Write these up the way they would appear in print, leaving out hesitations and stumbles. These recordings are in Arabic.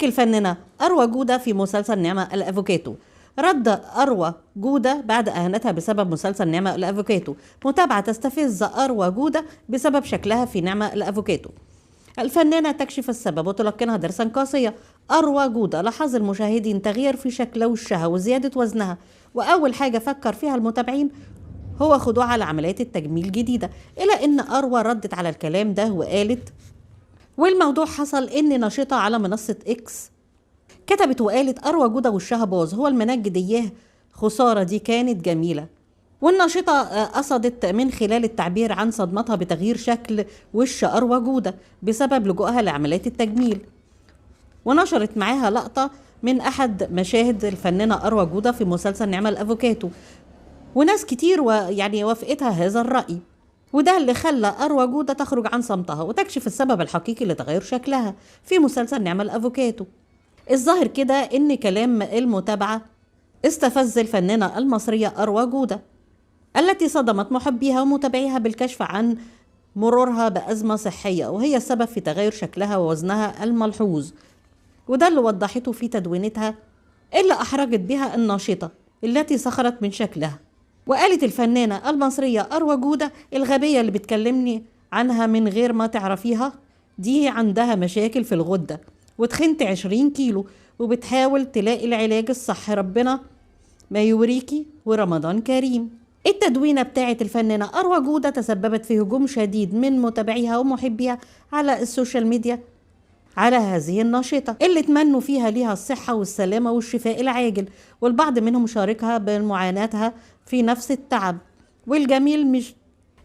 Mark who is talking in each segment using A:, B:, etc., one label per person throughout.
A: تشارك الفنانة أروى جودة في مسلسل نعمة الأفوكاتو. رد أروى جودة بعد إهانتها بسبب مسلسل نعمة الأفوكاتو. متابعة تستفز أروى جودة بسبب شكلها في نعمة الأفوكاتو. الفنانة تكشف السبب وتلقنها درسا قاسية. أروى جودة لاحظ المشاهدين تغيير في شكل وشها وزيادة وزنها، وأول حاجة فكر فيها المتابعين هو خضوعها لعمليات التجميل الجديدة، إلى أن أروى ردت على الكلام ده وقالت، والموضوع حصل إن ناشطة على منصة إكس كتبت وقالت أروى جودة وشها باظ، هو المنجد إياه خسارة دي كانت جميلة. والناشطة قصدت من خلال التعبير عن صدمتها بتغيير شكل وش أروى جودة بسبب لجوءها لعمليات التجميل، ونشرت معاها لقطة من أحد مشاهد الفنانة أروى جودة في مسلسل نعمة الأفوكاتو، وناس كتير وافقتها هذا الرأي، وده اللي خلى أروى جودة تخرج عن صمتها وتكشف السبب الحقيقي لتغير شكلها في مسلسل نعمة الأفوكاتو. الظاهر كده إن كلام المتابعة استفز الفنانة المصرية أروى جودة التي صدمت محبيها ومتابعيها بالكشف عن مرورها بأزمة صحية، وهي السبب في تغير شكلها ووزنها الملحوظ، وده اللي وضحته في تدوينتها اللي أحرجت بها الناشطة التي سخرت من شكلها. وقالت الفنانة المصرية أروى جودة، الغبية اللي بتكلمني عنها من غير ما تعرفيها دي عندها مشاكل في الغدة وتخنت 20 كيلو وبتحاول تلاقي العلاج الصح، ربنا ما يوريكي ورمضان كريم. التدوينة بتاعت الفنانة أروى جودة تسببت في هجوم شديد من متابعيها ومحبيها على السوشيال ميديا على هذه الناشطة اللي تمنوا فيها ليها الصحة والسلامة والشفاء العاجل، والبعض منهم شاركها بمعاناتها في نفس التعب. والجميل مش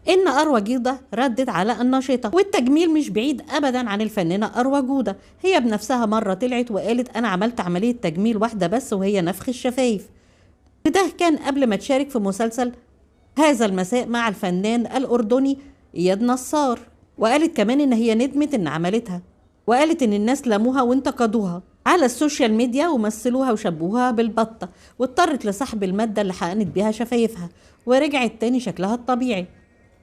A: إن أروى جودة ردت على الناشطة، والتجميل مش بعيد أبدا عن الفنانة أروى جودة، هي بنفسها مرة طلعت وقالت أنا عملت عملية تجميل واحدة بس وهي نفخ الشفايف. ده كان قبل ما تشارك في مسلسل هذا المساء مع الفنان الأردني إياد نصار، وقالت كمان إن هي ندمت إن عملتها، وقالت إن الناس لاموها وانتقدوها على السوشيال ميديا ومثلوها وشبهوها بالبطة، واضطرت لسحب المادة اللي حقنت بيها شفايفها ورجعت تاني شكلها الطبيعي.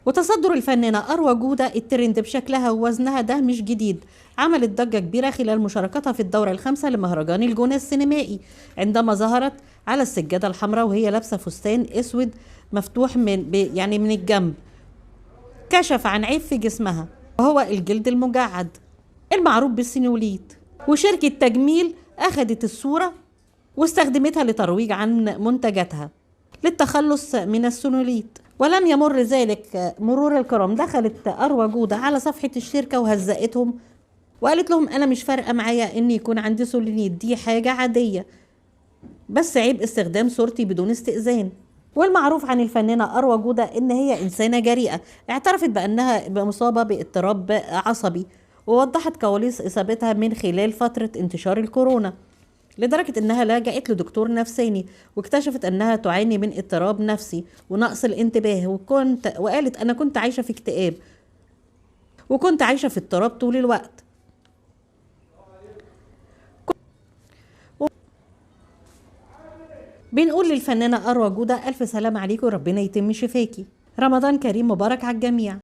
A: وتصدر الفنانة أروى جودة الترند بشكلها ووزنها ده مش جديد، عملت ضجة كبيرة خلال مشاركتها في الدورة الخامسة لمهرجان الجونة السينمائي عندما ظهرت على السجادة الحمراء وهي لابسة فستان اسود مفتوح من الجنب كشف عن عيب في جسمها وهو الجلد المجعد المعروف بالسينوليت. وشركة تجميل أخذت الصورة واستخدمتها لترويج عن منتجاتها للتخلص من السينوليت. ولم يمر ذلك مرور الكرام، دخلت أروى جودة على صفحة الشركة وهزقتهم وقالت لهم أنا مش فارقة معايا إن يكون عندي سينوليت، دي حاجة عادية بس عيب استخدام صورتي بدون استئذان. والمعروف عن الفنانة أروى جودة إن هي إنسانة جريئة، اعترفت بأنها مصابة باضطراب عصبي، ووضحت كواليس إصابتها من خلال فترة انتشار الكورونا، لدرجة إنها لجأت لدكتور نفساني واكتشفت أنها تعاني من اضطراب نفسي ونقص الانتباه، وقالت أنا كنت عايشة في اكتئاب وكنت عايشة في اضطراب طول الوقت. بنقول للفنانة أروى جودة ألف سلام عليكم وربنا يتم شفاكي، رمضان كريم مبارك على الجميع.